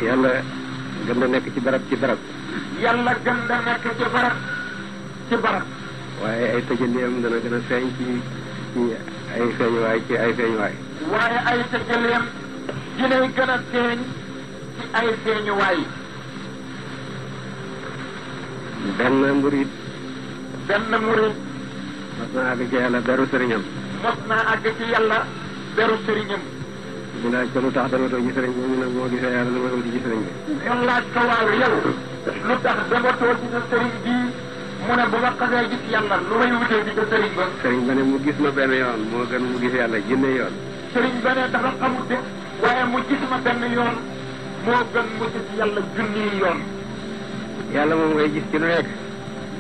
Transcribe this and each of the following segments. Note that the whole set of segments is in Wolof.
yàlla gën a nekk ci barab ci barab. yàlla gën a nekk ci barab ci barab. waaye ay tëjaleem dana gën a feeñ ci ay feeñuwaay ci ay feeñuwaay. waaye ay tëjaleem dinay gën a feeñ ci ay feeñuwaay. benn murid. mos naa àgg ci yàlla beru sëriñam. mos naa àgg ci yàlla beru sëriñam. ñu laaj ko lu tax damatoo ci sëriñ bi ñu ne moo gisee yàlla lu ma wuti ci sëriñ bi. ñu laaj ko waaw yow lu tax damatoo ci sa sëriñ bii mu ne bu ma xasee gis yàlla lu may wutee di ko sëriñ ba. sëriñ ba ne mu gis ma benn yoon moo gën mu gis yàlla junne yoon. sëriñ ba ne dafa xamul de waaye mu gis ma benn yoon moo gën mu gis yàlla junni yoon. yàlla moom ngay gis ci lu nekk.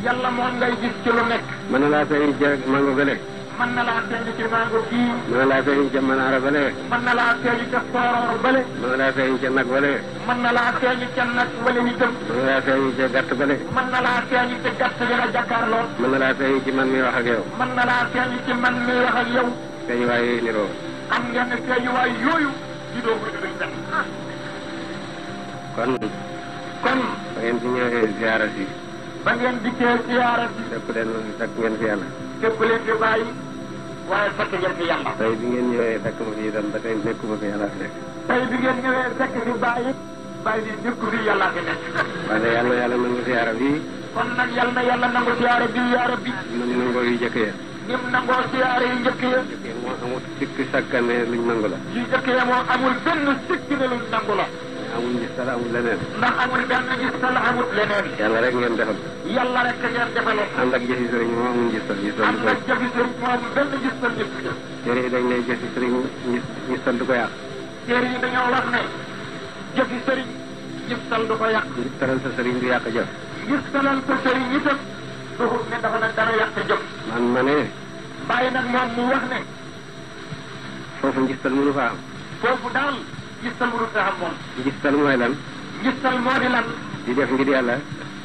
yàlla moom ngay gis ci lu nekk. mën na laa feeñ ca mango gële. mën na laa feeñ ci mango kii. mën na laa feeñ ca manaara bale. mën na laa feeñ ca sooroor bale. mën na laa feeñ ca nag bale. mën na laa feeñ ca nag wala itam. mën na laa feeñ ca gàtt bale. mën na laa feeñ ca gàtt bi nga jàkkaarloo. mën na laa feeñ ci man mi wax ak yow. mën na laa feeñ ci man mi wax ak yow. feeñ waay yooyu niroo. xam ngeen ne feeñ waay yooyu di doo ko duñ dem. kon ba ngeen fi ñëwee ziyaara si. ba ngeen dikkee ziyaara si. fekk ngeen fi yàlla. fekk leen fi bàyyi waaye fekk ngeen fi yàlla. tey bi ngeen ñëwee fekk ma fi itam ba tey nekkuma fi yàlla fi nekk. tey bi ngeen ñëwee fekk fi bàyyi bi nekku fi yàlla fi nekk. waaye yàlla nangu ziyaara bi. kon nag yàlla nangu ziyaara bi yaara bi. ni mu nangoo yu jëkk ya. ni mu nangoo ziyaara yu njëkk ya. moo amul sikk sàkkane luñ nangu la. yu njëkk ya moo amul benn sikk ne luñ nangu la. amul ngistal amul leneen. ndax amul benn ngistal amul leneen. yàlla rek ngeen defal. yàlla rek ngeen defaloon. ànd ak jëfi sëriñ moom amul ngistal. ànd ak jëfi sëriñ moom benn ngistal nit ki. téere yi dañ ne jëfi sëriñ ngistal du ko yàq. téere yi dañoo wax ne jëfi sëriñ ngistal du ko yàq. ngistalal sa sëriñ du yàq jëf. ngistalal sa sëriñ itam duxut ne dafa ne dara yàq jëf. man ma ne. bàyyi nag moom mu wax ne. foofu ngistal mënu fa am. foofu daal ngistal mënu fa am moom. ngistal mooy lan. ngistal moo di lan. di def ngir yàlla.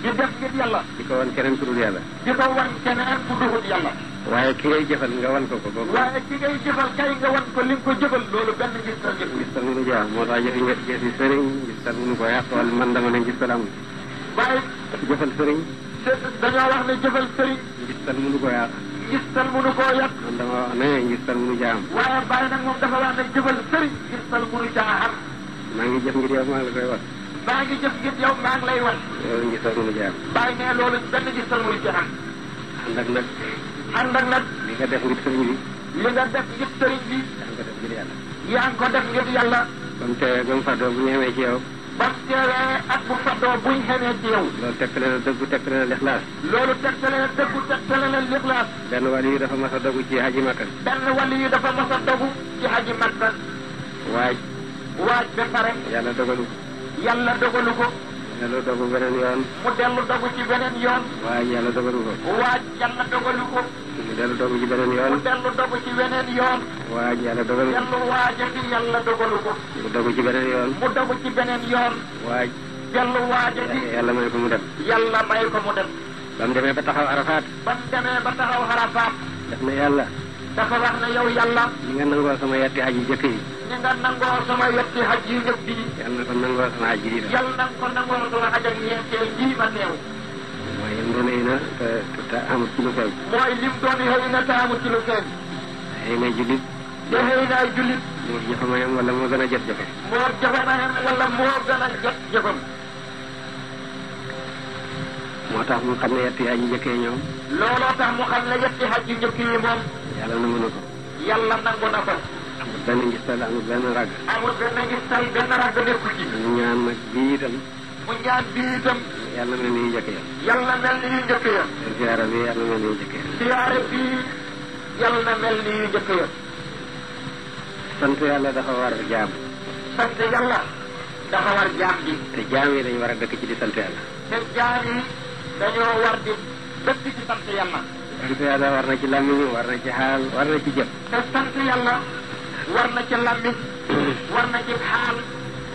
di def ngir yàlla. di ko wan keneen ku dul yàlla. di ko wan keneen ku duxut yàlla. waaye ki ngay jëfal nga wan ko ko. waaye ki ngay jëfal kay nga wan ko li nga ko jëfal loolu benn ngistal njëkk. ngistal mënu jaar moo tax jëfi sëriñ ngistal mënu ko yàq wala man dama ne ngistal amul. waaye jëfal sëriñ. dañoo wax ne jëfal sëriñ. ngistal mënu ko yàq. ngistal mënu koo yàq. man dama wax ne ngistal mënu jaam. waaye bàyyi nag moom dafa wax ne jëfal sëriñ ngistal mënu caa am. maa ngi jëf ngir yow maa ngi la koy wax. maa ngi jëf ngir yow maa ngi lay wax. loolu ngistal mënu jaam. bàyyi ne loolu benn ngistal mënu ci am. ànd ak nag. li nga def ngir sëriñ bi. li nga def ngir sëriñ bi. yaa ngi ko def ngir yàlla. yaa ngi ko def ngir yàlla. ba mu teewee ba mu fàddoo bu ñu xamee ci yow. ba mu teewee ak bu fàddoo buñ xamee ci yow. loolu tegtale na dëggu tegtale na lixlaas. loolu tegtale na dëggu tegtale na lixlaas. benn wàll yi dafa mas a dogu ci haji makka. benn wàll yi dafa mas a dogu ci haji makka. waaj ba pare. yàlla dogalu ko. yàlla dogalu ko. dellu dogu beneen yoon. mu dellu dogu ci beneen yoon. waaj yàlla dogalu ko. waaj yàlla dogalu ko. mu dellu dogu ci beneen yoon. mu dellu dogu ci beneen yoon. waaj yàlla dogalu ko. dellu waajati yàlla dogalu ko. mu dogu ci beneen yoon. mu dogu ci beneen yoon. waaj. dellu waajati. yàlla may ko mu dem. yàlla may ko mu dem. ba mu demee ba taxaw arafaat. ba mu demee ba taxaw arafaat. daf ne yàlla. dafa wax ne yow yàlla. ni nga nangoo sama yetti haj yu jëkk yi. ni nga nangoo sama yetti haj yu njëkk yi. yàlla na ko nangoo sama haj yi. yàlla na ko nangoo sama haj ak ñeenteel jii ma neew. mooy lim doon xëy na te amut ci lu feeñ. mooy lim doon xëy na te amut ci lu feeñ. xëy na jullit. te xëy na ay jullit. moo jëfama yam wala moo gën a jot jëfam. moo jëfama yam wala moo gën a jot jëfam. moo tax mu xam ne yetti haj yu njëkk yi ñoom. looloo tax mu xam ne yetti haj yu njëkk yi moom. yàlla nangu na ko. yàlla nangu na ko. amul benn ngistal amul benn rag. amul benn ngistal benn rag nekku ci. mu ñaan nag bii itam. mu ñaan bii itam. yàlla mel ni yu njëkk ya. yàlla mel ni yu njëkk ya. siyaara bi yàlla mel ni yu njëkk ya. siyaare bii yàlla mel ni yu njëkk ya. sant yàlla dafa war jaam. sant yàlla dafa war jaam ji. te jaam yi dañu war a dëkk ci di sant yàlla. te jaam yi dañoo war di dëkk ci sant yàlla. sant yàlla war na ci làmmiñ war na ci xaal war na ci jëf. te sant yàlla war na ci làmmiñ war na ci xaal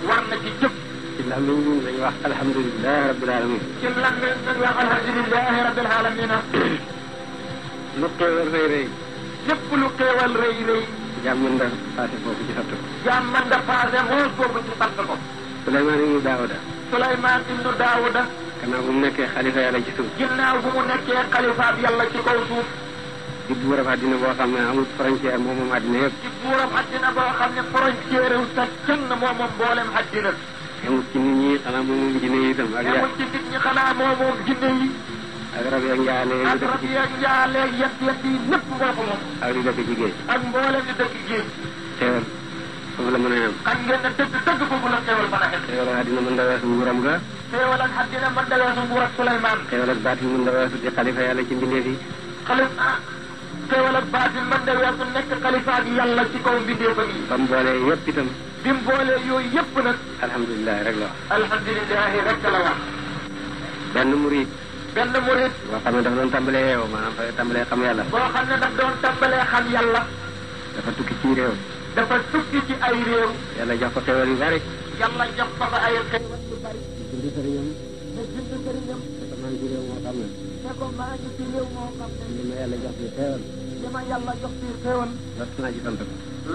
war na ci jëf. ci làmmiñ dañu wax alhamdulilah rabbil alamin. ci làmmiñ dañu wax alhamdulilah rabbil alamin. lu xéewal rëy rëy. lépp lu xéewal rëy rëy. jaam mën da passé foofu ci sant ko. jaam mën da passé moos boobu ci sant ko. Suleymaan ibnu Daawuda. Suleymaan ibnu Daawuda. gannaaw bu mu nekkee xalifa yàlla ci suuf. ginnaaw bu mu nekkee xalifaab yàlla ci kaw suuf. di buurab àddina boo xam ne amul frontière moom àddina yëpp. di buurab àddina boo xam ne frontière wu sa kenn moom mboolem àddina. amul ci nit ñi xanaa moom jinne yi itam. ak amul ci nit ñi xanaa moom jinne yi. ak rab yeeg njaale yi. ak rab yeeg njaale yet yi lépp moo ko moom. ak di dëkk ci géej. ak mboolem di dëkk géej. xéewal foofu la mën a yem. xam ngeen ne dëgg foofu la xéewal mën a xem. xéewal ak àddina mën da weesu nguuram ga. xéewal ak àddina mën da weesu nguur ak Suleymaan. xéewal ak baatin mën da weesu di xalifa yàlla ci mbindeef yi. xéewal ak baatin mën da weesu nekk xalifa ak yàlla ci kaw mbindeefam yi. ba mu boolee yëpp itam. bi mu boolee yooyu yëpp nag. alhamdulilah rek la wax. alhamdulilah rek la wax. benn murid. benn murid. boo xam ne dafa doon tàmbalee yeewu maanaam fa tàmbalee xam yàlla. boo xam ne daf doon tàmbalee xam yàlla. dafa tukki ci réew. dafa tukki ci ay réew. yàlla jox ko xéewal yu bari. yàlla jox ko fa ay xéewal yu bari. mu bind sëriñam. mu bind sëriñam. dafa maa ngi ci réew moo xam ne. ne ko maa ngi ci réew moo xam ne. li ma yàlla jox ci xéewal. li ma yàlla jox ci xéewal. lott naa ci sant ko.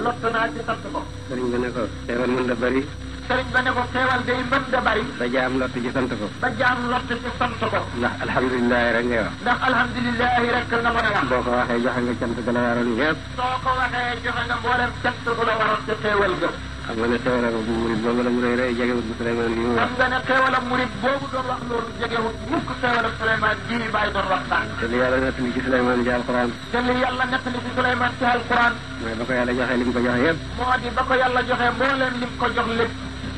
lott naa ci sant ko. sëriñ ba ne ko xéewal mën da bari. sëriñ ba ne ko xéewal day mën da bari. ba jaam lott ci sant ko. ba jaam lott ci sant ko. ndax alhamdulilah rek ngay wax. ndax alhamdulilah rek nga mën a wax. boo ko waxee joxe nga cant ga la waroon yëpp. soo ko waxee joxe nga mboolem cant gu la waroon ci xéewal ga. xam nga ne xéewal bu murid boobu la mu rëy rëy jegewut bu Suleymaan bi mu wax. xam nga ne xéewal ak murid boobu doon wax loolu jegewut mukk xéewal ak Suleymaan bii bàyyi doon waxtaan. te li yàlla nettali ci Suleymaan ci alquran. te li yàlla nettali ci Suleymaan ci alquran. mooy ba ko yàlla joxee li mu ko joxe yëpp. moo di ba ko yàlla joxee mbooleem lim ko jox lépp.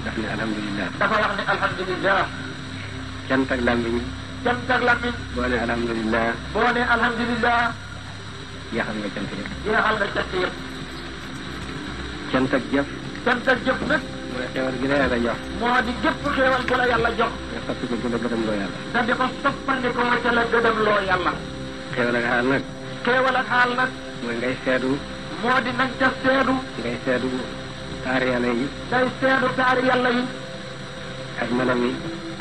daf ne alhamdulilah. dafa wax ne alhamdulilah. cant ak làmmiñ. cant ak làmmiñ. boo ne alhamdulilah. boo ne alhamdulilah. jeexal nga cant yëpp. jeexal nga cant yëpp. cant ak jëf. cant ak jëf nag. mooy xéewal gi la yàlla jox. moo di gépp xéewal bu la yàlla jox. nga soppi ko ci la gëdëm loo yàlla. te di ko soppandikoo ca la gëdëm loo yàlla. xéewal ak xaal nag. xéewal ak xaal nag. mooy ngay seedu. moo di nag ca seedu. ngay seedu taari yàlla yi. ngay seedu taari yàlla yi. ak melam yi.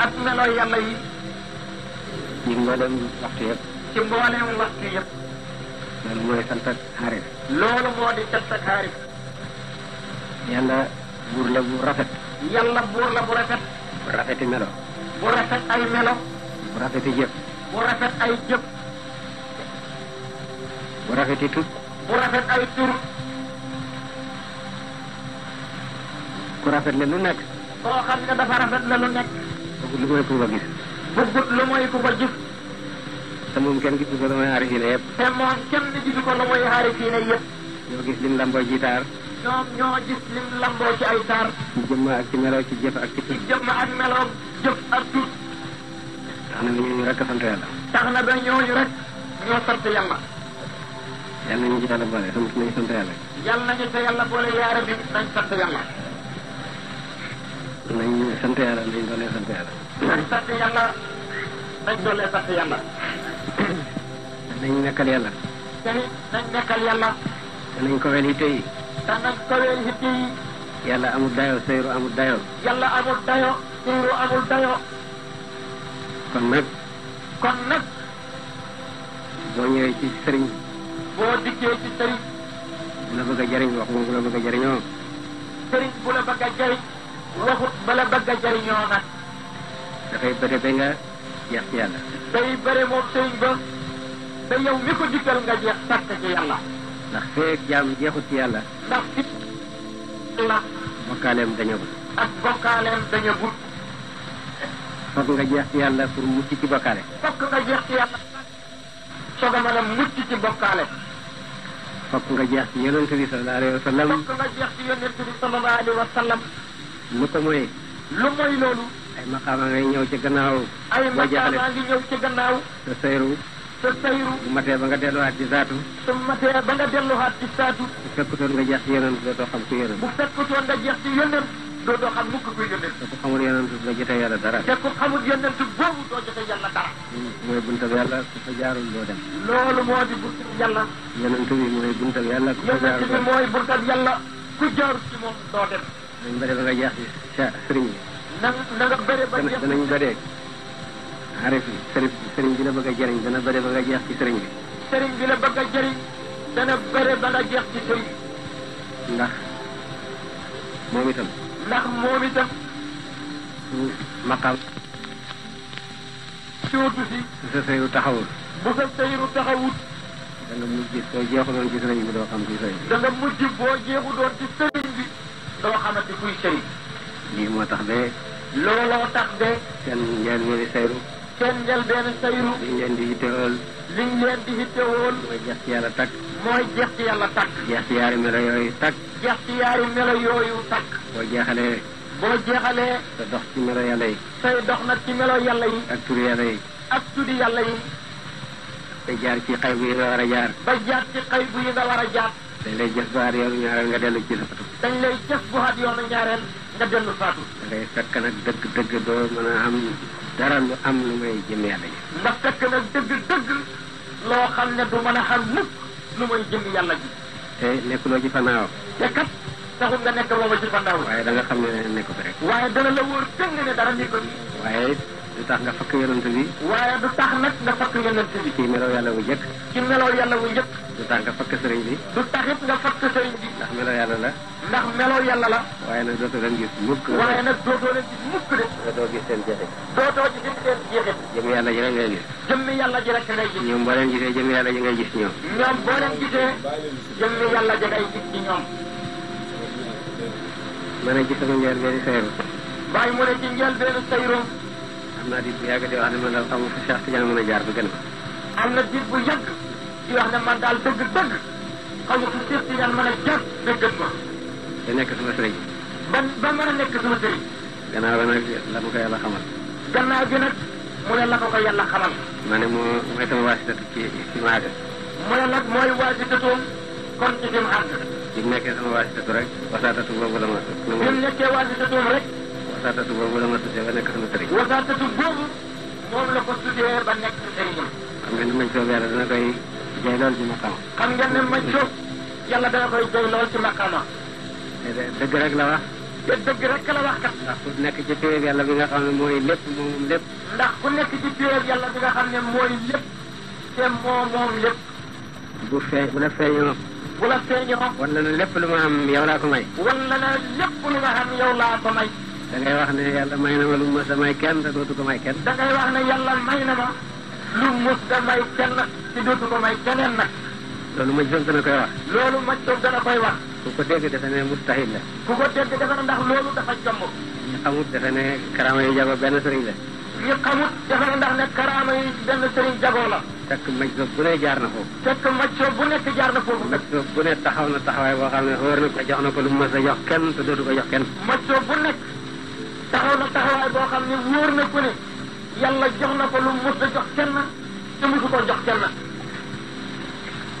ak melooy yàlla yi. ci mboolem waxtu yëpp. ci mbooleem waxtu yëpp. loolu mooy sant ak xarit. loolu moo di cant ak xarit. yàlla buur la bu rafet. yàlla buur la bu rafet. bu rafeti melo. bu rafet ay melo. bu rafeti jëf. bu rafet ay jëf. bu rafeti tut. bu rafet ay tur. ku rafet le lu nekk. koo xam ne dafa rafet la lu nekk. bëggut lu mooy ku ko gis. bëggut lu mooy ku ko gis. te moom kenn gisu ko lu mooy aarifine yëpp. te moom kenn gisu ko lu mooy aarifiine yëpp. ñoo gis lim lamboo ji taar. ñoom ñoo gis lim lamboo ci ay taar. ci jëmm ak ci melo ci jëf ak ci tut. ci jëmm ak meloom jëf ak tut. tax na ñu rek a sant yàlla. tax na ba ñooñu rek ñoo sant yàlla. yàlla nañu ci yàlla boole sant nañu sant yàlla. yàlla nañu ca yàlla boole yaara bi nañ sant yàlla. nañ sant yàlla nañ doolee sant yàlla. nañ sant yàlla nañ doolee sant yàlla. nañ nekkal yàlla. te nañ nekkal yàlla. te nañ ko wel yitte yi. te nañ kawee yitte yi. yàlla amul dayo seyru amul dayo. yàlla amul dayo seyru amul dayo. kon nag. kon nag. boo ñëwee ci sëriñ. boo dikkee ci sëriñ. bu la bëgg a jëriñ wax moom bu la bëgg a jëriñoo. sëriñ bu la bëgg a jëriñ. waxut ba la bëgg a jëriñoo nag. dafay bëre ba nga jeex ci yàlla. day bëre moom sëriñ ba. te yow mi ko dikkal nga jeex sàkk ci yàlla. ndax feek jaam jeexut ci yàlla. ndax fi la. bokkaaleem dañagul. ak bokkaaleem daña gut. fokk nga jeex ci yàlla pour mucc ci bokkaale. fokk nga jeex ci yàlla. soog a mën a mucc ci bokkaale. fokk nga jeex ci yonent bi sallallahu alayhi wa sallam. fokk nga jeex ci yonent bi sallallahu alayhi wa sallam. lu ko mooy. lu mooy loolu. ay maqaama ngay ñëw ci gannaaw. ay maqaama ngi ñëw ci gannaaw. sa sayru. sa sayru. bu matee ba nga delluwaat ci zaatu. su matee ba nga delluwaat ci saatu. bu fekkutoon nga jeex ci yonent dootoo xam ku yonent. bu fekkutoon nga jeex ci yonent dootoo xam mukk kuy yonent. te ku xamul yonent la jotee yàlla dara. te ku xamul yonent boobu doo jotee yàlla dara. mooy buntab yàlla ku fa jaarul doo dem. loolu moo di buntab yàlla. yonent bi mooy buntab yàlla ku fa jaarul yonent bi mooy buntab yàlla ku jaarul ci moom doo dem. dañ bëri ba nga jeex ci sëriñ bi. na nga bëri ba jeex. danañ bëree. arif sëriñ bi la bëgg a jëriñ dana bëri ba nga jeex ci sëriñ bi. sëriñ bi la bëgg a jëriñ dana bëri ba nga jeex ci sëriñ bi. ndax moom itam. ndax moom itam. bu maqam cootu si su sa sëyru taxawul bu sa sëyru taxawut da nga mujj soo jeexuloon ci sëriñ bi doo xam ci sëriñ da nga mujj boo jeexu doon ci sëriñ bi doo xamante kuy sëriñ lii moo tax de looloo tax de seen njël ñeeni sayru seen njëlbeen sayru liñ leen di yittewool liñ leen di hittewoon mooy jeex ci yàlla takk mooy jeex ci yàlla takk jeex ci yaari melo yooyu takk jeex ci yaari melo yooyu takk boo jeexalee boo jeexalee sa dox ci melo yàlla yi say dox nag ci melo yàlla yi ak turi yàlla yi ak tuddi yàlla yi te jaar ci xay bu yi nga war a jaar ba jaar ci xay bu yi nga war a jaar dañ lay jëf baat yoonu ñaareel nga dellu ci sa fatu dañ lay jëf bu xat yoonu ñaareel nga dellu faatu da ngay fekk nag dëgg doo mën a am dara lu am lu may jëm yàlla ji ndax fekk nag dëgg loo xam ne du mën a xam mukk lu may jëm yàlla ji te nekkuloo ci fanaaw te kat taxul nga nekk booba ci fandaaw waaye da nga xam ne nekk ko rek waaye dana la wóor dëgg ne dara ni ko nii waaye du tax nga fakk yonent bi waaye du tax nag nga fakk yonent bi ci melaw yàlla bu jëkk ci meloo yàlla wu njëkk du tax nga fakk sëriñ bi du taxit nga fakk sëriñ bi ndax melaw yàlla la ndax meloo yàlla la waaye nag dootoo leen gis mukk waaye nag dootoo leen gis mukk de dootoo gis seen jeexit dootoo gis seen jeexit jëm yàlla ji rek ngay gis jëmmi yàlla ji rek ngay gis ñoom boo leen gisee jëm yàlla ji ngay gis ñoom ñoom boo leen gisee jëmmi yàlla ji ngay gis ci ñoom ma ne ci sama njël benn sayru waaye mu ne ci njëlbeenu sayru am naa di bu yàgg di wax ne man daal xamul fu Cheikh Tidiane mën a jaar ba gën ko am na diir bu yàgg di wax ne man daal dëgg xaw ma fu Cheikh Tidiane mën a jaar dëggat ma te nekk sama sëriñ ba mën a nekk sama sëriñ gannaaw ba nag la ma ko yàlla xamal gannaaw gi nag mu ne la ko yàlla xamal ma ne mooy sama waasitatu ci maaga mu ne nag mooy waasitatoom kon ci fi mu àgg bi mu nekkee sama waasitatu rek wasaatatu boobu la ma bi mu nekkee waasitatoom rek wasaatatu boobu la ma tuddee ba nekk sama sëriñ wasaatatu boobu moom la ko tuddee ba nekk sëriñam xam ngeen ne mañ soob yàlla dana koy jay lool ci maqama xam ngeen ne mañ soob yàlla dana koy jay lool ci maqama dëgg rek la wax te dëgg rek la wax kat ndax ku nekk ci péeb yàlla bi nga xam ne mooy lépp moom lépp ndax ku nekk ci péeb yàlla bi nga xam ne mooy lépp te moom lépp bu la feeñoo bu la feeñoo wala na lépp lu ma am yow laa ko may wala na lépp lu nga xam yow laa ko may da ngay wax ne yàlla may na ma lu mës a may kenn te dootu ko may kenn da ngay wax ne yàlla may na ma lu mës da may kenn te dootu ko may keneen nag loolu ma gisoon dana koy wax loolu ma gisoon dana koy wax ku ko dégg defe ne mustahil la ku ko dégg defe ne ndax loolu dafa jomb ñu xamut defe ne karaama yi jago benn sëriñ la ñu xamut defe ne ndax ne karaama yi benn sëriñ jagoo la fekk maj soob bu ne jaar na foofu fekk macco bu nekk jaar na foofu maj soob bu ne taxaw na taxawaay boo xam ne wóor na ko jox na ko lu mës a jox kenn te dootu ko jox kenn macco bu nekk taxaw na taxawaay boo xam ne wóor na ko ne yàlla jox na ko lu mës a jox kenn te mësu ko jox kenn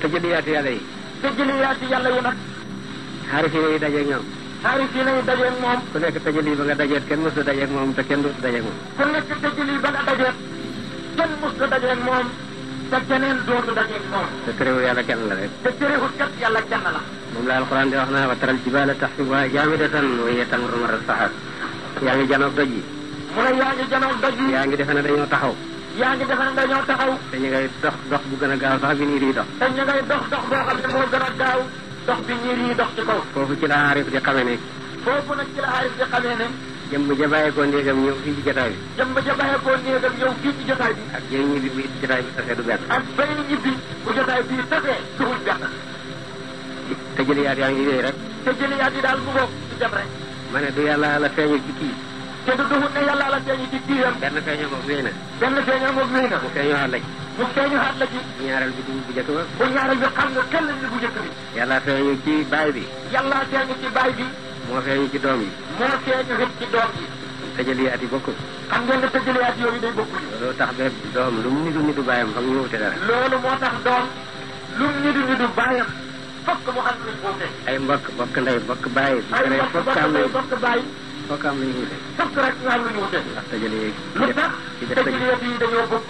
te jëliyaati yàlla yi te jëliyaati yàlla yi nag xaarifi yi dajeeg ñoom xaarifi yi dajeeg moom ku nekk tëjëli ba nga dajeet kenn mësu dajeeg moom te kenn dootu dajeeg moom ku nekk tëjëli ba nga dajeet kenn mësu dajeeg moom te keneen dootu dajeeg moom te terewul yàlla kenn la rek te terewul kat yàlla kenn la moom la alquran di wax naa wa taral jibaala taxsibuhaa jaamidatan wa hiya tamurru marra as-sahab yaa ngi janoog doj yi mu ne yaa ngi janoog doj yi yaa ngi defe ne dañoo taxaw yaa ngi defe ne dañoo taxaw te ñu ngay dox bu gën a gaaw sax bi niir yi dox te ñu ngay dox boo xam ne moo gën a gaaw dox bi niir yi dox ci kaw foofu ci la aarif di xamee ne foofu nag ci la aarif di xamee ne jëmm ja bàyyeekoo néegam ñëw fii ci jotaay bi jëmm ja bàyyeekoo néegam ñëw fii ci jotaay bi ak jëy ñibbi bi ci jotaay bi tasee du benn ak bay ñibbi bu jotaay bii tasee duxul benn te jëliyaat yaa ngi wéy rek te jëliyaat yi daal bu boog ci dem rek ma ne du yàlla la feeñu ci kii te du duxul ne yàlla la feeñu ci kiiyam benn feeñoo moom wéy na benn feeñoo moom wéy na mu feeñoo xaat la ci mu feeñu xaat la ci ñaareel bi dugub bu njëkk ba bu ñaareel bi xam nga kenn ni bu njëkk bi yàlla feeñu ci baay bi yàlla feeñu ci baay bi moo feeñu ci doom yi moo feeñu it ci doom yi te jëliyaat yi bokkul xam ngeen ne te jëliyaat yooyu day bokkul loolu tax ba doom lu mu nidu bàyyam xam ñu wute dara loolu moo tax doom lu mu nidu bàyyam fokk mu xam luñ wuute ay bokk ndey bokk bàyyi ay bokk ndey bokk bàyyi fokk am lu ñu wute fokk rek ñu am lu ñu wute ndax te jëli lu tax te jëliyaat yi dañoo bokk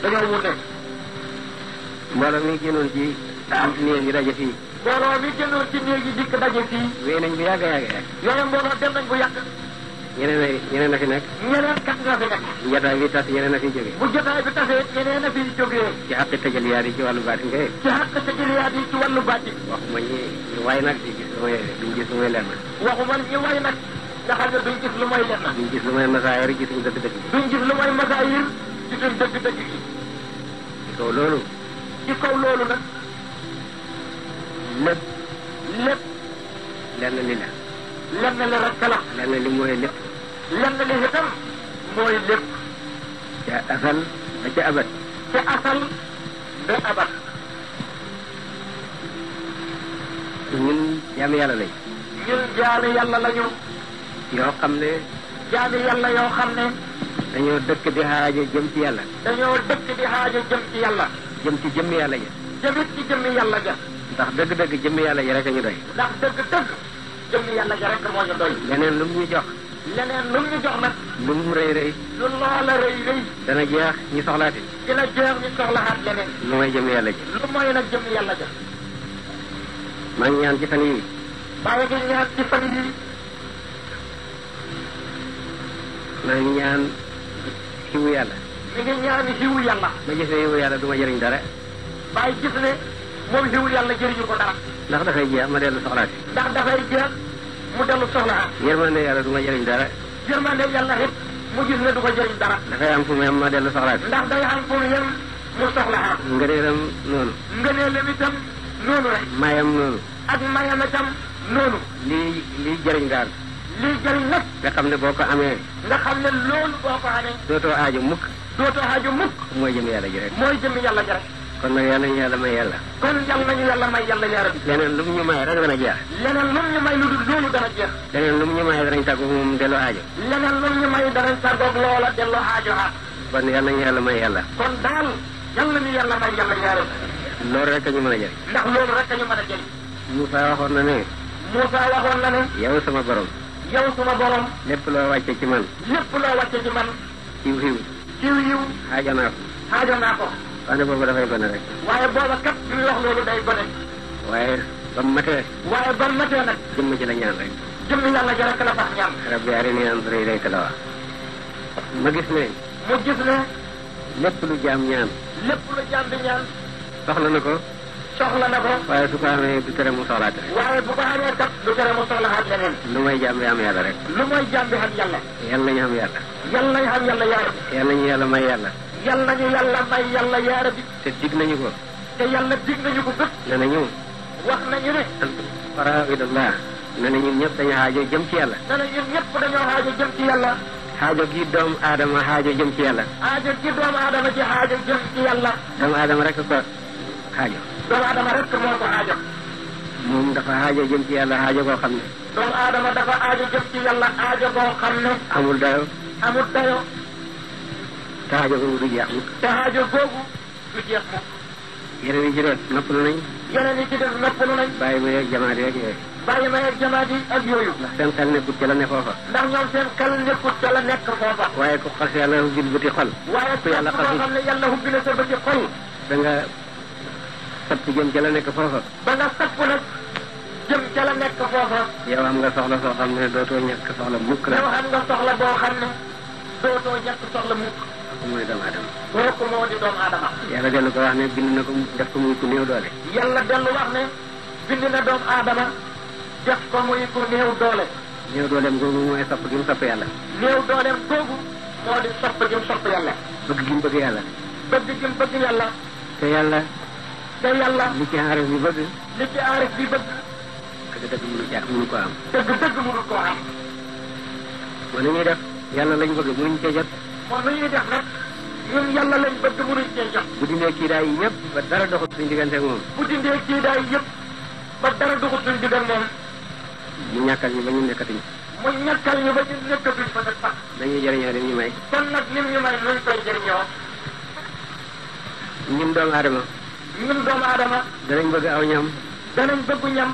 dañoo wute mbooloo mi génnoon ci néeg yi daje fii mbooloo mi génnoon ci néeg yi dikk daje fii wéy nañ bu yàgg yooyu mbooloo dem nañ bu yàgg ñeneen a fi nekk ñeneen kat ñoo fi nekk jotaay bi tas ñeneen a fi jóge bu jotaay bi tasee ñeneen a fi jógee ci xaqi tëjaliyaat yi ci wàllu baatin ngay ci xaq tëjaliyaat yi ci wàllu baatin waxuma ñi way nag di gis duñ gis mooy lenn waxuma ñi way nag nga xam ne duñ gis lu mooy lenn. duñ gis lu mooy masaayir gisuñ dëgg-dëgg. duñ gis lu mooy masaayir gisuñ dëgg-dëgg gi. ci kaw loolu. ci kaw loolu nag. lépp. lenn li la. lenn li rek la. lenn li mooy lépp. lenn li itam mooy lépp. ca asal ba ca abat. ca asal ba abat. ñun jaami yàlla lañ. ñun jaami yàlla lañu. yoo xam ne. jaami yàlla yoo xam ne. dañoo dëkk di xaajo jëm ci yàlla. dañoo dëkk di xaajo jëm ci yàlla. jëm ci jëmmi yàlla ja. jëmit ci jëmmi yàlla ja. ndax dëgg-dëgg jëmmi yàlla ja rek a ñu doy. ndax dëgg-dëgg jëmmi yàlla ja rek moo ñu doy. leneen lu mu ñu jox. leneen lu mu ñu jox nag. lu mu rëy rëy. lu loola rëy rëy. dana jeex ñu soxlaati. dina jeex ñu soxlaat leneen. lu may jëmmi yàlla ja. lu mooy nag jëmmi yàlla ja. maa ngi ñaan ci fan yii. maa ngi ñaan ci fan yii. maa ngi ñaan xiwu yàlla. mi ngi ñaan xiwu yàlla. ma gis ne xiwu yàlla du ma jëriñ dara. waaye gis ne moom xiwu yàlla jëriñu ko dara. ndax dafay jeex ma dellu soxlaati. ndax dafay jeex mu dellu soxlaat. yërmande yàlla du ma jëriñ dara. yërmande yàlla rek mu gis ne du ko jëriñ dara. dafay am fu mu yem ma dellu soxlaati. ndax day am fu mu yem mu soxlaat. ngëneelam noonu. ngëneelam itam noonu rek. mayam noonu. ak mayam itam noonu. lii jëriñ daal. lii jëriñ nag. nga xam ne boo ko amee. nga xam ne loolu boo ko amee. dootoo aajo mukk. dootoo aajo mukk. mooy jëm yàlla ji rek. mooy jëm yàlla ji rek. kon nag yàlla ñu yàlla may yàlla. kon yàlla nañu yàlla may yàlla yaa rabbi. leneen lu mu ñu may rek dana jeex. leneen lu mu ñu may lu dul loolu dana jeex. leneen lu mu ñu may danañ tàggu moom delloo aajo. leneen lu mu ñu may danañ tàggoog loola delloo aajo aat. kon yàlla ñu yàlla may yàlla. kon daal yàlla ñu yàlla may yàlla yaa rabbi. loolu rek a ñu mën a jëriñ. ndax loolu rek a ñu mën a jëriñ. Moussa waxoon na ne. Moussa waxoon na ne. yow sama borom. yow sama borom. lépp loo wàcce ci man. lépp loo wàcce ci man. xiw xiw. xiw yiw. xaaja naa ko. xaaja naa ko. wax ne boobu dafay gone rek. waaye booba kat bi wax loolu day gone. waaye ba mu matee. waaye ba mu matee nag. jëmm ci la ñaan rek. jëmm yàlla ja rek la tax ñaan. rabbi arini anzur ilayka la wax. ma gis ne. mu gis ne. lépp lu jaam ñaan. lépp lu jaam di ñaan. soxla na ko. soxla na ko. waaye su ko amee du tere mu soxlaate. waaye bu ko amee kat du tere mu soxlaat leneen. lu may jaam bi am yàlla rek. lu mooy jaam bi xam yàlla. yàlla nañu am yàlla. yàlla nañu xam yàlla yaa rabbi. yàlla nañu yàlla may yàlla. yàlla nañu yàlla may yàlla yaa rabbi. te dig nañu ko. te yàlla dig nañu ko gëpp. ne nañu. wax nañu ne. faraidullah. ne na ñun ñëpp dañu xaajo jëm ci yàlla. ne na ñun ñëpp dañoo xaajo jëm ci yàlla. xaajo gi doomu aadama xaajo jëm ci yàlla. xaajo gi doomu aadama ci xaajo jëm ci yàlla. doomu aadama rek ko xaajo. doomu aadama rek moo ko xaajo. moom dafa xaajo jëm ci yàlla xaajo koo xam ne. doomu aadama dafa xaajo jëm ci yàlla xaajo koo xam ne. amul dayo. amul dayo. te xaajo googu du jeex mukk. te xaajo googu du jeex mukk. yeneen yi ci des noppalu nañ. yeneen yi ci des noppalu nañ. bàyyi ma yeeg jamaat yeeg yooyu. bàyyi ma yeeg jamaat yi ak yooyu. ndax seen xel nekkut ca la ne foofa. ndax ñoom seen xel nekkut ca la nekk foofa. waaye ku xas yàlla hubbil bëti xol. waaye ku yàlla koo xam ne yàlla hubbi na sa bëti xol. da nga sapp jëm ca la nekk foofa. ba nga sapp nag jëm ca la nekk foofa. yow am nga soxla soo xam ne dootoo ñàkk soxla mukk la. yow am nga soxla boo xam ne dootoo ñàkk soxla mukk. kooku mooy doomu aadama. kooku moo di doomu aadama. yàlla dellu ko wax ne bind na ko def ko muy ku néew doole. yàlla dellu wax ne bind na doomu aadama def ko muy ku néew doole. néew dooleem googu mooy sopp gi mu sopp yàlla. néew dooleem googu moo di sopp gi mu sopp yàlla. bëgg gi mu bëgg yàlla. bëgg gi mu bëgg yàlla. te yàlla. te yàlla. li ci aarif bi bëgg. li ci aarif bi bëgg. dëgg-dëgg mënu ko am. dëgg-dëgg mënu koo am. kon li ñuy def yàlla lañ bëgg mënuñ cee jot. kon lu ñuy def nag ñun yàlla lañ bëgg mënuñ cee jot. bu dindee kii daay yëpp ba dara doxut suñ diggante ak moom. bu dindee kii daay yëpp ba dara doxut suñ diggante moom. mu ñàkkal ñu ba ñu nekkatuñ. mu ñàkkal ñu ba ñu nekkatuñ fa nag sax. dañuy jëriñoo lim ñu may. kon nag lim ñu may nuñ koy jëriñoo. ñun doomu aadama. ñun doomu aadama. danañ bëgg aw ñam. danañ bëgg ñam.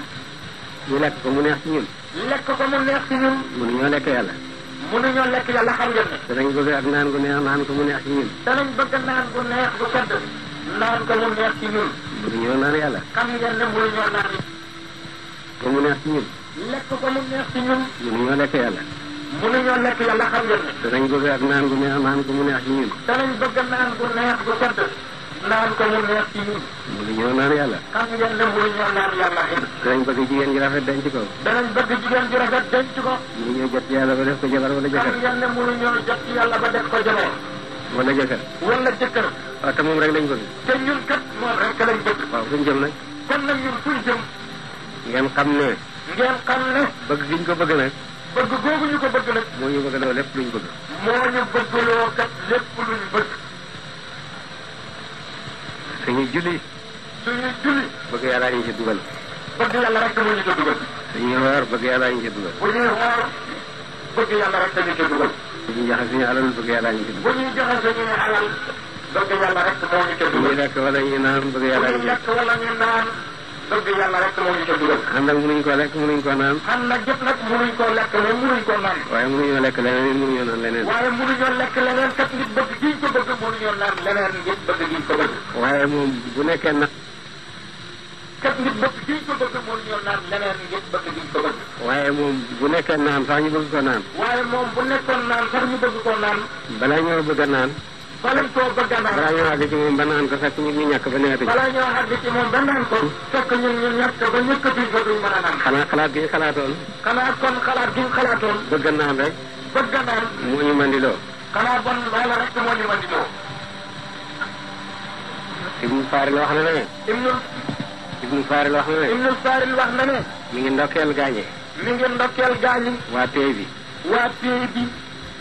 ñu lekk ko mu neex ci ñun. lekk ko mu neex ci ñun. mënuñoo lekk yàlla. mënuñoo lekk yàlla xam ngeen ne. danañ bëgg ak naan gu neex naan ko mu neex ci ñun. danañ bëgg naan gu neex gu sedd. naan ko mu neex ci ñun. mënuñoo naan yàlla. xam ngeen ne mënuñoo naan. ko mu neex ci ñun. lekk ko mu neex ci ñun. mënuñoo lekk yàlla. mënuñoo lekk yàlla xam ngeen ne. danañ bëgg ak naan gu neex naan ko mu neex ci ñun. danañ bëgg naan gu neex gu sedd. naan ko mu neex ci ñun. mënuñoo naan yàlla. xam ngeen ne mënuñoo naan yàlla it. danañ bëgg jigéen ji rafet denc ko. danañ bëgg jigéen ji rafet denc ko. mënuñoo jot ci yàlla ba def ko jabar wala jëkkër. xam ngeen ne mënuñoo jot ci yàlla ba def ko jabar. wala jëkkër. wala jëkkër. waaw te moom rek lañ bëgg. te ñun kat moom rek lañ bëgg. waaw fuñ jëm nag. kon nag ñun fuñ jëm. ngeen xam ne. ngeen xam ne. bëgg giñ ko bëgg nag. bëgg googu ñu ko bëgg nag. moo ñu bëgg loo lépp luñ bëgg. moo ñu bëggloo kat lépp luñ bëgg. suñuy julli. suñuy julli. bëgg yàlla ñu ci dugal. bëgg yàlla rek moo ñu ca dugal. suñuy woor bëgg yàlla ñu ci dugal. bu ñuy xool bëgg yàlla rek dañu ca dugal. bu ñuy joxe suñu alal bëgg yàlla ñu ci bu dugal. ñuy joxe suñuy alal bëgg yàlla rek moo ñu ca bu ñuy dugal. lekk wala ñu naan bëgg yàlla bu ñu ñuy ci lekk wala ñu naan bëgg yàlla rek moo ñu ca dugal. ànd ak mënuñ koo lekk mënuñ koo naan. xam nag jëpp nag mënuñ koo lekk mais mënuñ koo naan. waaye mënuñoo lekk leneen mënuñoo naan leneen. waaye mënuñoo lekk leneen kat nit bëgg giñ ko bëgg mënuñoo naan leneen nit bëgg giñ ko bëgg. waaye moom bu nekkee nag. kat nit bëgg giñ ko bëgg mënuñoo naan leneen nit bëgg giñ ko bëgg. waaye moom bu nekkee naan sax ñu bëgg ko naan. waaye moom bu nekkoon naan sax ñu bëgg ko naan. balaa ñoo bëgg a naan. balañ koo bëgg a naan. balaa ñoo àgg ci moom ba naan ko fekk ñu ñàkk ba nekkatuñ. balaa ñoo àgg ci moom ba naan ko. fekk ñun ñu ñàkk ba ñëkkatuñ ko duñ mën a naan. xanaa xalaat gi ñu xalaatoon. xanaa kon xalaat gi ñu xalaatoon. bëgg a naan rek. bëgg a naan. moo ñu mandiloo. xanaa bon loola rek moo ñu mandiloo. Ibnu Faaril wax na ne. Ibnu Faaril wax na ne. Ibnu Faaril wax na ne. mi ngi ndokkeel gaañe. mi ngi ndokkeel gaañi. waa pay bi. waa pay bi.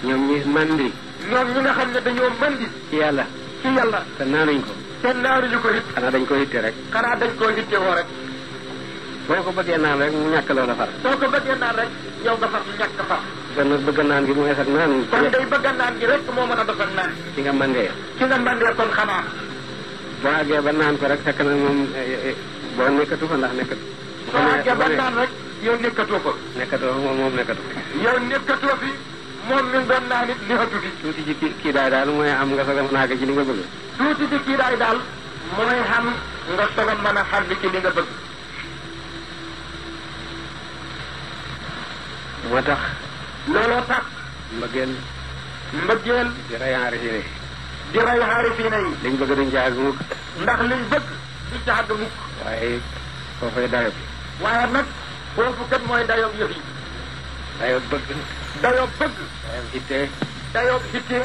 ñoom ñi mandi. ñoom ñi nga xam ne dañoo mandi. ci yàlla. ci yàlla. te naanuñ ko. te naanuñu ko it. xanaa dañ ko hitte rek. xanaa dañ koo hitte woo rek. boo ko bëggee naan rek mu ñàkk loola far. soo ko bëggee naan rek yow nga far ñàkk far. kon nag bëgg naan gi mooy sax naan. kon day bëgg a naan gi rek moo mën a defal naan. ci nga mandee. ci nga mandee kon xanaa. boo àggee ba naan ko rek fekk na moom boo nekkatu fa ndax nekkatu. soo àggee ba naan rek yow nekkatoo ko. nekkatoo moom nekkatu. yow nekkatoo fi moom mi ngi doon naan it nekkatu fi. tuuti ci kii daal mooy am nga soog a mën a àgg ci li nga bëgg. tuuti ci kii daal mooy xam nga soog a mën a xam ci li nga bëgg. moo tax. looloo tax. mbëggeel. mbëggeel. di rey aarifiine. di rey aarifiine yi. liñ bëgg duñ ca àgg mukk. ndax liñ bëgg duñ ca àgg mukk. waaye foofay dayo bi. waaye nag foofu kat mooy dayoo yëf yi. dayo bëgg. dayoo bëgg. dayo hitte. dayoo hitte.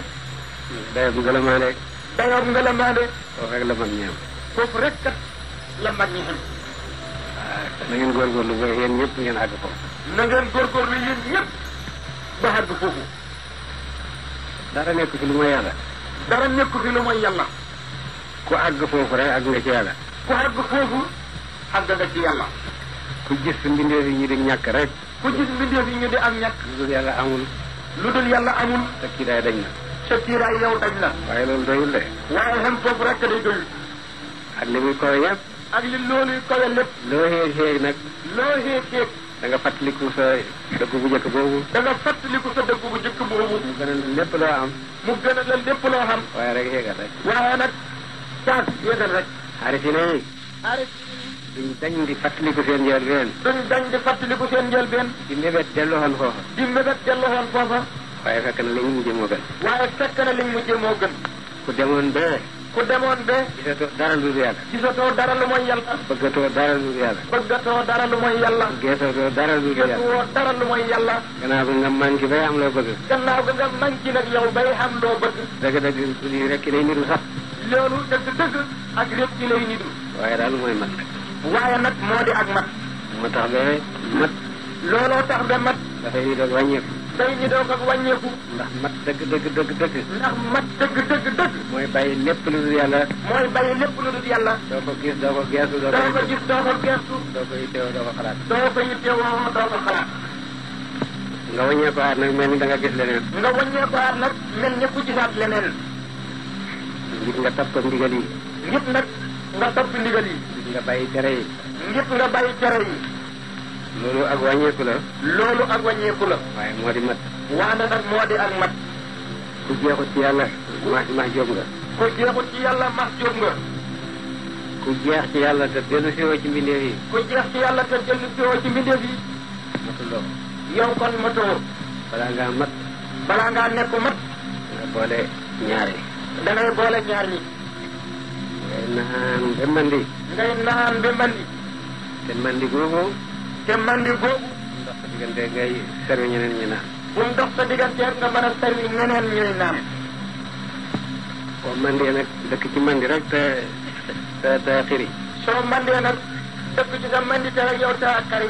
dayo ngëlamaande. dayoo ngëlamaande. foofu rek la mag ñi am. foofu rek kat la mag ñi am. waaw na ngeen góorgóorlu ba yéen ñëpp ngeen àgg foofu. na ngeen góorgóorlu yéen ñëpp ba àgg foofu. dara nekk fi lu mooy yàlla. dara nekku fi lu mooy yàlla. ku àgg foofu rek àgg nga ci yàlla. ku àgg foofu àgg nga ci yàlla. ku gis mbindeef yi ñu di ñàkk rek. ku gis mbindeef yi ñu di am ñàkk. lu dul yàlla amul. lu dul yàlla amul. te kii daay dañ na. sa kiiraay yow dañ la. waaye loolu doyul de. waaye xam foofu rek day doyul. ak li muy koy yëpp. ak li loolu kowe lépp. loo xeeg nag. loo xeeg. da nga fàttaliku sa dëgg bu njëkk boobu. da nga fàttaliku sa dëgg bu njëkk boobu. mu gën a lépp loo am. mu gën a la lépp loo xam. waaye rek xeegal rek. waaye nag caas yéegal rek. aarifine yi. duñ dañ di fàttaliku seen njëlbeen. duñ dañ di fàttaliku seen njëlbeen. di mébét delluwoon foofa. di mébét delluwoon foofa. waaye fekk na li ñu mujjee moo gën. waaye fekk na liñ mujjee moo gën. ku demoon bee. ku demoon be. gisatoo dara lu dul yàlla. gisatoo dara lu mooy yàlla. bëggatoo dara lu dul yàlla. bëggatoo dara lu mooy yàlla. geesatoo dara lu dul yàlla. geesoo dara lu mooy yàlla. gannaaw bi nga manqué bay am loo bëgg. gannaaw ga nga manqué nag yow bay xam loo bëgg. dëgg-dëgg lii rek lay niru sax. loolu dëgg-dëgg ak répp ci lay niru. waaye daal mooy mat. waaye nag moo di ak mat. moo tax ba mat. looloo tax ba mat. dafay ñu doog wàññeeku. day ñu doog ak wàññeeku. ndax mat dëgg. ndax mat dëgg. mooy bàyyi lépp lu dul yàlla. mooy bàyyi lépp lu dul yàlla. doo ko gis doo ko geesu doo ko gis doo ko geesu. doo ko yittewoo doo ko xalaat. doo ko yittewoo doo ko xalaat. nga wàññeeku aar nag mel ni da nga gis leneen. nga wàññeeku aar nag mel ni ku gisaat leneen. ngir nga topp ndigal yi. ngir nag nga topp ndigal yi. ngir nga bàyyi tere yi. ngir nga bàyyi tere yi. loolu ak wàññeeku la. loolu ak wàññeeku la. waaye moo di mat. waane nag moo di ak mat. ku jeexut ci yàlla max jóob nga. ku jeexut ci yàlla max jóob nga. ku jeex ci yàlla te dellu siwoo ci mbindeef yi. ku jeex ci yàlla te dellu siwoo ci mbindeef yi. matuloo. yow kon matoo. balaa ngaa mat. balaa ngaa nekk mat. nga boole ñaari. da ngay boole ñaar ñi. ngay naan ba mandi. ngay naan ba mandi. te mandi googu. te mandi googu. ndox sa diggante ngay servi ñeneen ñi naan. bu ndox sa diggante nga mën a servi ñeneen ñuy naan. boo mandee nag dëkk ci mandi rek te xiri. soo mandee nag dëkk ci sa mandi te rek yow te xari.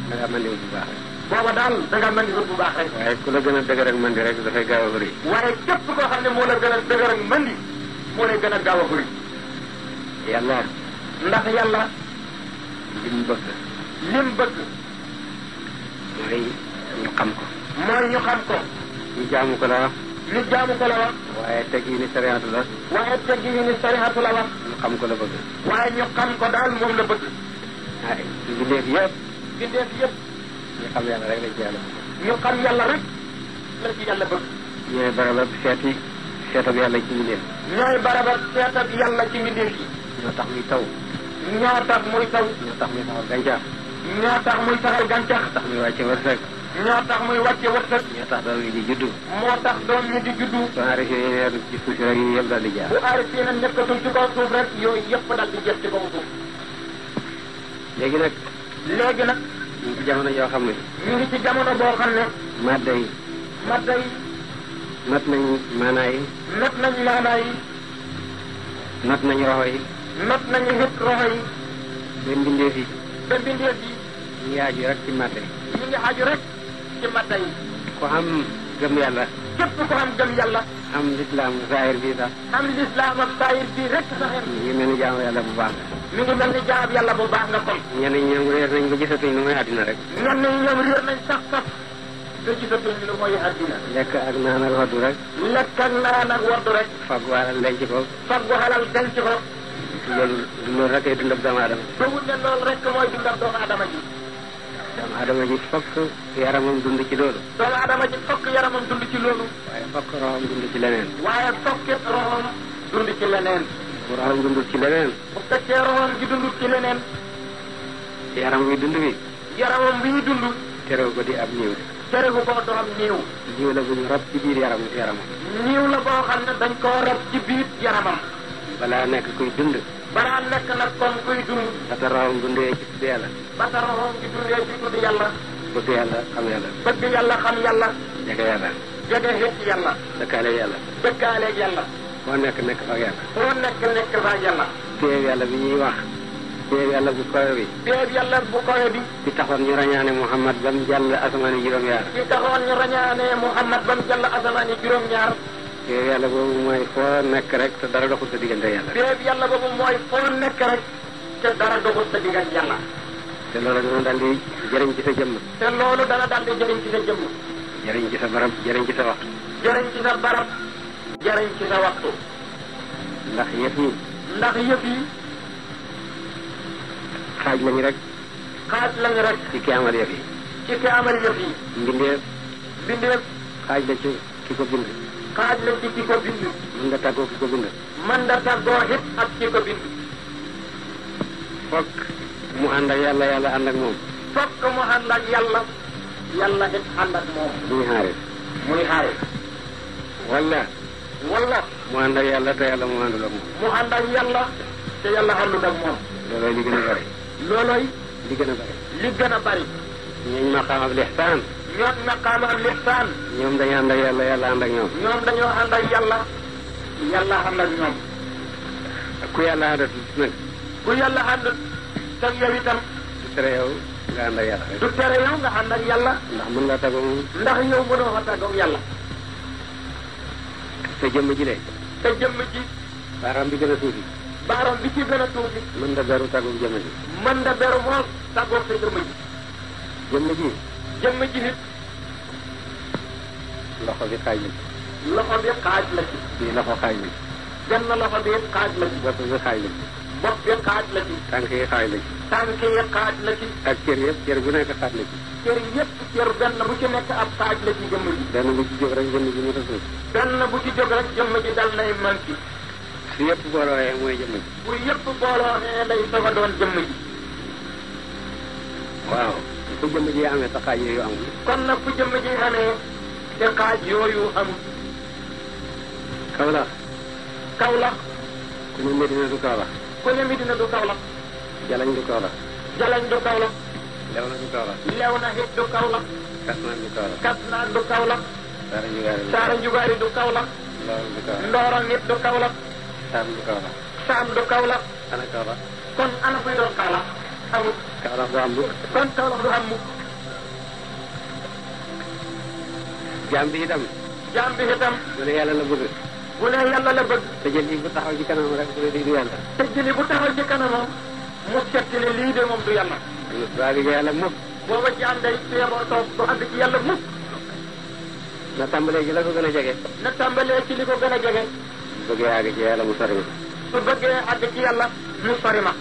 da ngaa mandi bu baax rek. booba daal da ngaa mandi bu baax rek. waaye ku la gën a dëgër ak mandi rek dafay gaaw a bëri. waaye képp koo xam ne moo la gën a dëgër ak mandi moo lay gën a gaaw a bëri. yàlla. ndax yàlla. lim bëgg. lim bëgg. mooy ñu xam ko. mooy ñu xam ko. ñu jaamu ko la wax. ñu jaamu ko la wax. waaye teg yi ni sariyaatu la. waaye teg yi ni sariyaatu la wax. ñu xam ko la bëgg. waaye ñu xam ko daal moom la bëgg. ay bindeef yëpp. bindeef yëpp. ñu xam yàlla rek lañ ci yàlla. ñu xam yàlla rek la ci yàlla bëgg. ñooy barabab seetab yàlla ci mbindeef. ñooy barabab seetab yàlla ci mbindeef yi. ñoo tax muy taw. ñoo tax muy taw. ñoo tax muy saxal gàncax. ñoo tax muy saxal gàncax. ñoo tax muy wàcce wërsëg. ñoo tax muy wàcce wërsëg. ñoo tax doom yi di juddu. moo tax doom yi di juddu. soo arrêté yéen ci suuf si rek yi yëpp daal di jaar. bu arrêté na nekkatul ci kaw suuf rek yooyu yëpp daal di jëf ci kaw suuf. léegi nag. léegi nag. ñu ngi ci jamono joo xam ne. ñu ngi ci jamono boo xam ne. madda yi. madda yi. not nañ maanaa yi. not nañ maanaa yi. not nañ roxo yi. not nañu hit roxo yi. ba mbindeef yi. ba mbindeef yi. ñu ngi aju rek ci madda yi. ñu ngi aju rek ci madda yi. ku xam gëm yàlla. képp ko xam gëm yàlla. am lislaam zahir bi sax. am lislaam ak saayir bii rek saxeen. ñu ngi mel ni jaamu yàlla bu baax. mi ngi mel ni jaam yàlla bu baax nga kon. ñenn ñi ñoom réer nañ ba gisatuñ lu muy àddina rek. ñenn ñi ñoom réer nañ sax ba gisatuñ lu mooy àddina. lekk ak naan ak waddu rek. lekk ak naan ak waddu rek. faggu alal denc ko. faggu alal denc ko. loolu rek ay dundab doomu aadama. dowul ne loolu rek mooy dundab doomu aadama ji. doomu aadama ji fokk yaramam dund ci loolu. doomu aadama ji fokk yaramam dund ci loolu. waaye fokk roxam dund ci leneen. waaye fokkit roxam dund ci leneen. bu roxam dundul ci leneen. bu fekkee roxam gi dundul ci leneen. yaram wi dund bi. yaramam bi ñu dund. terew ko di ab niiw. terewu ko doon niiw. niiw la bu ñu rob ci biir yaramam. niiw la boo xam ne dañ koo rob ci biir yaramam. balaa nekk kuy dund. balaa nekk nag kon kuy dund. ba sa roxam dundee ci tudd yàlla. ba sa roxam gi dundee ci tudd yàlla. bëgg yàlla xam yàlla. bëgg yàlla xam yàlla. jege yàlla. jege xeet yàlla. dëkkaaleeg yàlla. dëkkaaleeg yàlla. foo nekk fa ak yàlla. foo nekk fa ak yàlla. péeb yàlla bi ñuy wax. péeb yàlla bu kowe bi. péeb yàlla bu kowe bi. ci taxoon ñu rañaane Muhammad ba mu jàll asamaani juróom-ñaar. ci taxoon ñu rañaane Muhammad ba mu jàll asamaani juróom-ñaar. péeb yàlla boobu mooy foo nekk rek te dara doxul sa diggante yàlla. péeb yàlla boobu mooy foo nekk rek te dara doxul sa diggante yàlla. te loolu dana daal di jëriñ ci sa jëmm. te loolu dana daal di jëriñ ci sa jëmm. jëriñ ci sa barab jëriñ ci sa waxtu. jëriñ ci sa barab jëriñ ci sa waxtu. ndax yëf yi. ndax yëf yi. xaaj lañu rek. xaaj lañu rek. ci ki amal yëf yi. ci ki amal yëf yi. mbindeef. mbindeef. xaaj la ci ki ko bind. xaaj la ci ki ko bind. mën nga tàggoo ki ko bind. mën nga tàggoo it ak ki ko bind. fokk mu ànd ak yàlla yàlla ànd ak moom. fokk mu ànd ak yàlla yàlla it ànd ak moom. muy xaaris. muy xaaris. wala. wala. mu ànd ak yàlla te yàlla mu àndul ak moom. mu ànd ak yàlla te yàlla àndul ak moom. loolooy li gën a bari. loolooy. li gën a bari. li gën a bari. ñooñ maqaamab lixsaan. ñoom maqaamab lixsaan. ñoom dañu ànd ak yàlla yàlla ànd ak ñoom. ñoom dañoo ànd ak yàlla yàlla ànd ak ñoom. ku yàlla àndat nag. ku yàlla ànd te yow itam. du tere yow nga ànd ak yàlla rek. du tere yow nga ànd ak yàlla. ndax mën ngaa tàggoo moom. ndax yow mënoo fa tàggoog yàlla. te jëmm ji de. te jëmm ji. baaraam bi gën a tuuti. baaroom bi ci gën a tuuti. mën nga beru tàggoog jëmm ji. mën nga beru moom tàggoog sa jëmm ji. jëmm ji. jëmm ji nit. loxo bi xaaj la ci. loxo bi xaaj la ci. bii loxo xaaj la ci. benn loxo bi xaaj la ci. bopp bi xaaj la ci. bopp bi xaaj la ci. tànk yi xaaj la ci. tànk yi xaaj la ci. ak cër yëpp cër bu nekk xaaj la ci. cër yëpp cër benn bu ci nekk ab xaaj la ci jëmm ji. benn bu ci jóg rek jëmm ji mu tas na. benn bu ci jóg rek jëmm ji dal nay manqué. su yëpp boolooyee mooy jëmm ji. bu yëpp booloo nee lay soog a doon jëmm ji. waaw fu jëmm ji amee sa xaaj yooyu amul. kon nag fu jëmm ji amee te xaaj yooyu amul. Kawlax. Kawlax. ku ku ne Medina du Kaolack. ku ne Medina du Kaolack. Jalañ du Kaolack. Jalañ du Kaolack. Léona du Kaolack. Léona it du Kaolack. Kasnaan du Kaolack. Kasnaan du Kaolack. Saara Njugaari du Saara Njugaari du Kaolack. Ndorong du Kaolack. Ndorong it du Kaolack. Saam du Kaolack. Saam du Kaolack. ana Kaolack. kon ana fuy doon Kaolack. amul. Kaolack du am mukk. kon Kaolack du am mukk. jaam bi itam. jaam bi itam. bu ne yàlla la bëgg. bu ne yàlla la bëgg. te jël bu taxaw ci kanam rek bu ne di du yàlla. te jëli bu taxaw ci kanamam mu setti ne lii de moom du yàlla. du àgg ci yàlla mukk. booba jaam day teeboo toog du àgg ci yàlla mukk. na tàmbalee ci la ko gën a jege. na tàmbalee ci li ko gën a jege. bu bëggee àgg ci yàlla mu sori ma. su bëggee àgg ci yàlla mu sori ma.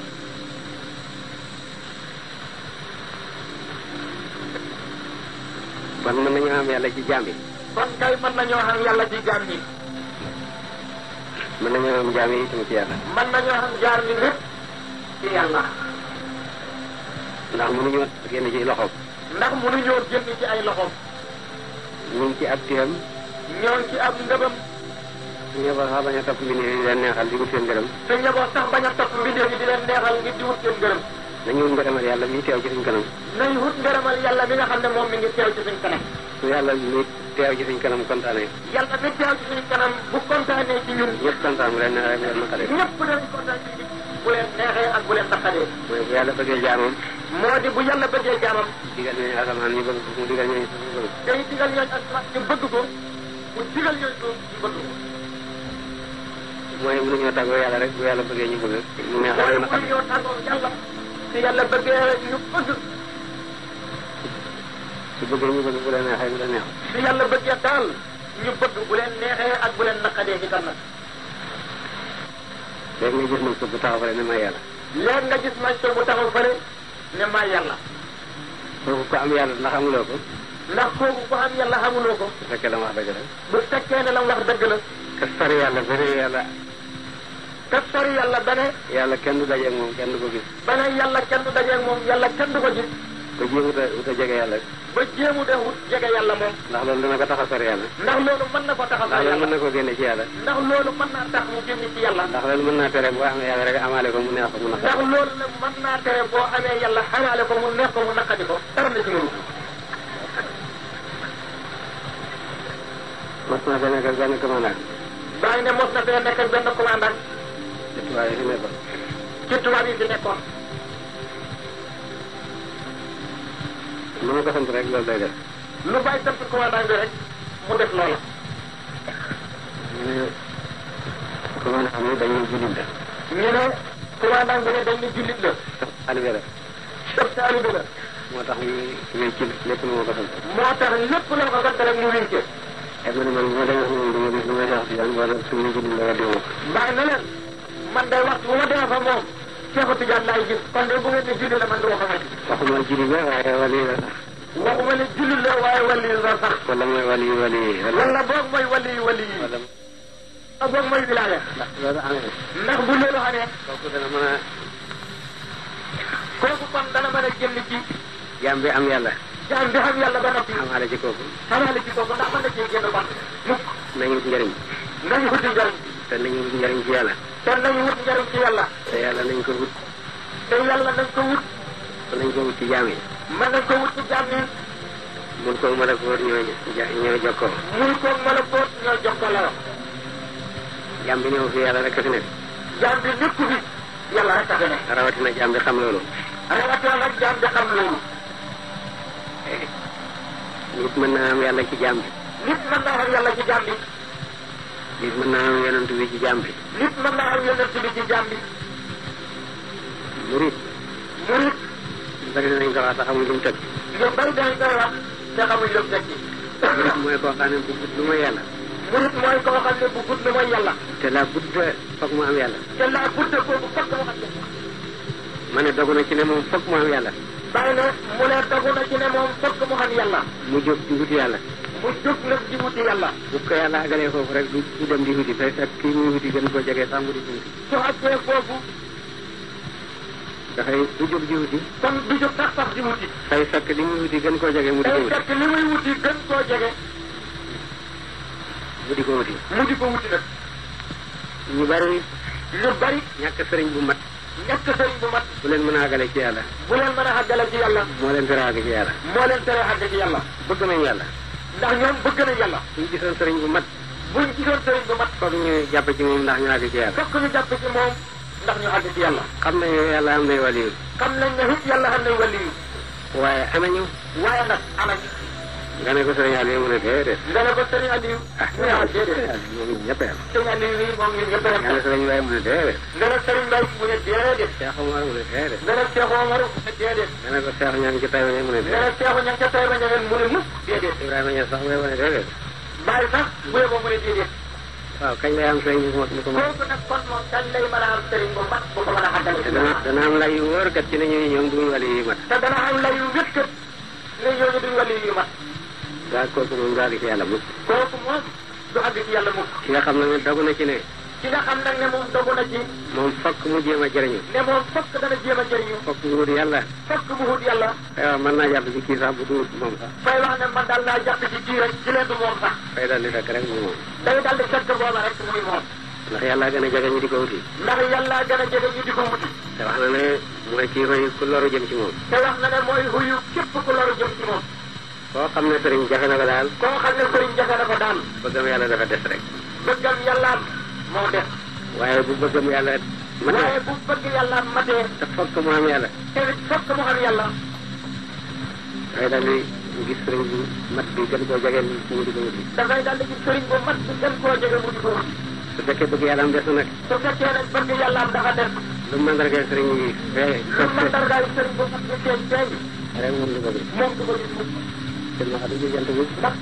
kon mën nañoo am yàlla ci jaam yi. kon kay mën nañoo xam yàlla ci jaam yi. mën nañoo am jaam yi itam ci yàlla. mën nañoo xam jaam yi lépp ci yàlla. ndax mënuñoo génn ci loxoom. ndax mënuñoo génn ci ay loxoom. ñu ngi ci ab téyam. ñoo ngi ci ab ndëbam. su ñëboo sax bañ a topp mbindeef yi di leen neexal di wut seen ngërëm. su ñëboo sax bañ a topp mbindeef yi di leen neexal ngir di wut seen ngërëm. nañu wut ngërëmal yàlla mi teew ci suñ kanam. nañ wut ngërëmal yàlla mi nga xam ne moom mi ngi teew ci suñ kanam. su yàlla mi teew ci suñ kanam kontaanee. yàlla mi teew ci suñ kanam bu kontaanee ci ñun. ñëpp kontaan bu leen neexee bu leen naqaree. ñëpp dañ kontaan ci nit bu leen neexee ak bu leen naqaree. mooy bu yàlla bëggee jaamam. moo di bu yàlla bëggee jaamam. digal ñooñu asamaan ñu bëgg ko mu digal ñooñu suuf ñu bëgg ko. day digal ñooñu asamaan ñu bëgg ko mu digal ñooñu suuf ñu bëgg ko. mooy mënuñoo tàggoo yàlla rek bu yàlla bëggee ñu bëgg. mu neexee mooy mu naqaree. mënuñoo tàggoo yàlla. su yàlla bëggee ñu bëgg. su bëggee ñu bëgg bu leen neexee bu leen neex. su yàlla bëggee daal ñu bëgg bu leen neexee ak bu leen naqadee ci kan nag. léegi nga gis nañ ko bu taxaw fële ne may yàlla. léegi nga gis nañ ko bu taxaw fële ne maa yàlla. kooku ko am yàlla ndax amuloo ko. ndax kooku ko am yàlla xamuloo ko. bu fekkee la mu wax dëgg la. bu fekkee ne la mu wax dëgg la. ka sori yàlla ba ne yàlla. ka sori yàlla ba ne. yàlla kenn du dajeeg moom kenn du ko gis. ba ne yàlla kenn du dajeeg moom yàlla kenn du ko gis. ba jéemut a jege yàlla. ba jéemu de wut jege yàlla moom. ndax loolu dina ko tax a sori yàlla. ndax loolu mën na ko tax a ndax sori loolu yàlla. mën na ko génne ci yàlla. ndax loolu mën naa tax mu génn ci yàlla. ndax loolu mën naa tere boo amee yàlla rek amaale ko mu neex ko mu naqari. ndax loolu nag mën naa tere boo amee yàlla xanaale ko mu neex ko mu naqadi ko. dara na ci mënu. mos naa fee nekk ak benn commandant. bàyyi ne mos na fee nekk ak benn commandant. ci tubaab yi fi nekkoon. ci tubaab yi fi nekkoon. lu ma ko sant rek loolu day def. lu bàyyi sant commandant bi rek mu def loola. ñu ne commandant bi dañuy jullit la. ñu ne commandant bi ne dañ ne jullit la. alibe la. def taalibe la. moo tax ñu wéy ci lépp lu ma ko sant. moo tax lépp loo ko sant rek mu wéy ci. ak man bu ma demee moom du ma gis lu may wax ci yan wala suñu jullit la weddi moom. bàyyi na leen man day waxtu bu ma demee fa moom Seexu Tijaan laay gis kon de bu ngeen ne jullit la man du ma ko mën. waxuma jullit la waaye wali la sax. waxuma ne jullit la waaye wali la sax. wala mooy wali yi. wala boog mooy wali yi. wala boog mooy wilaaya. ndax loolu amee. ndax bu loolu xamee. kooku dana mën a. kooku kon dana mën a génn ci. jaam bi am yàlla. jaam bi xam yàlla ba noppi. xamaale ci kooku. xamaale ci kooku ndax mën na cee génn kon. mukk nañu wut njëriñ. nañu wuti njëriñ. te nañu wut njëriñ ci yàlla. te nañu wut njëriñ ci yàlla. te yàlla nañ ko wut. te yàlla nañ ko wut. te nañ ko wut ci jaam yi. mën nañ ko wut ci jaam yi. mun ko mën a góor ñoo jokkoo. muy ko mën a góor ñoo jokkoo la. jaam bi ñëw fi yàlla rek a fi nekk. jaam bi nekk fi yàlla rek a fi nekk. rawatina jaam bi xam loolu. rawatina nag jaam bi xam loolu. nit mën naa am yàlla ci jaam bi. nit mën naa am yàlla ci jaam bi. nit mën naa am yonent bi ci jaam bi. nit mën naa am yonent bi ci jaam bi. murit. murit. bari nañ ko wax sax xamuñ lu mu tëdd. ñu bari dañ koy wax te xamuñ lu mu tëdd. murit mooy koo xam ne bu gudd lu mooy yàlla. murit mooy koo xam ne bu gudd lu mooy yàlla. te la budda foog mu am yàlla. te la budda boobu foog mu am yàlla. ma ne dogu na ci ne moom foog mu am yàlla. bàyyi na mu ne dogu na ci ne moom foog mu xam yàlla. mu jóg di wuti yàlla. mu jóg nag di wuti yàlla. bu ko yàlla agalee foofu rek du dem di wuti fay fekk kii muy wuti gën koo jege sax mu di ci wuti. su àggee foofu. dafay du jóg di wuti. kon du jóg sax di wuti. fay fekk li muy wuti gën koo jege mu di ko day wuti. fekk li muy wuti gën koo jege. mu di ko wuti. mu di ko wuti nag. ñu bari lu bari ñàkk sëriñ bu mat ñàkk sëriñ bu mat bu leen mën a àggale ci yàlla bu leen mën a àggale ci yàlla moo leen tere àgg ci yàlla moo leen tere àgg ci yàlla bëgg nañ yàlla ndax ñoom bëgg nañ yàlla suñ gisoon sëriñ bu mat buñ gisoon sëriñ bu mat foog ñu jàpp ci moom ndax ñu àgg ci yàlla fokk ñu jàpp ci moom ndax ñu àgg ci yàlla xam nañ ne yàlla am nay waliyu xam nañ ne it yàlla xam nañ waliyu waaye anañu waaye nag anañ nga ne ko sëriñ Aliou mu ne déedéet nga ne ko sëriñ Aliou mu ne déedéet moom ñëpp yam sëriñ Aliou yi moom ñun ñëpp nga ne sëriñ Mbaye mu ne déedéet nga ne sëriñ Mbaye mu ne déedéet Cheikh Omar mu ne déedéet nga ne Cheikh Omar mu ne déedéet nga ne ko Cheikh ñaan ci tay mu ne nga ne déedéet Cheikh ñaan ca tay mu ne mukk déedéet Ibrahima Niass sax mu ne déedéet Baye sax bu yeboo mu ne déedéet waaw kañ lay am sëriñ bu mat mu ko mat kooku nag kon moom kañ lay mën a am sëriñ bu mat bu ko mën a àggale ci dana am lay yu wóor kat ci ne ñoom duñ wali yu mat te dana am lay yu wét kat ne ñooñu duñ wali yu mat daal kooku moom du àgg ci yàlla mukk kooku moom du àgg ci yàlla mukk ki nga xam ne dogu na ci ne ki nga xam nag ne moom dogu na ci moom fokk mu jéem a jëriñu ne moom fokk dana jéem a jëriñu fokk mu wut yàlla fokk mu wut yàlla aywa mën naa jàpp ci kii sax bu duwut moom sax fay wax ne man daal naa jàpp ci kii rek ci leen du moom sax fay daal di fekk rek mu moom day daal di fekk booba rek muy moom ndax yàlla gën a jege ñu di ko wuti ndax yàlla gën a jege ñu di ko wuti te wax na ne mooy kii roy ku loru jëm ci moom te wax na ne mooy huyu képp ku loru jëm ci moom koo xam ne sëriñ jafe na ko daal koo xam ne sëriñ jafe na ko daal bëggam yàlla dafa des rek bëggam yàllaam moo def waaye bu bëggam yàlla matee waaye bu bëgg yàllaam matee te fokk mu am yàlla te fokk mu xam yàlla dafay daal di gis sëriñ bu mat bi gën koo jege mu di ko wuti dafay daal di gis sëriñ bu mat bi gën koo jege mu di ko wuti su fekkee bëgg yàlla am des na nag su fekkee nag bëgg yàllaam dafa def lu mandargay sëriñ yi fee lu mandargaay sëriñ bu mat bi feeñ feeñ rek moom du ko gis moom du ko gis mukk seen ma xam ne jant bi ndax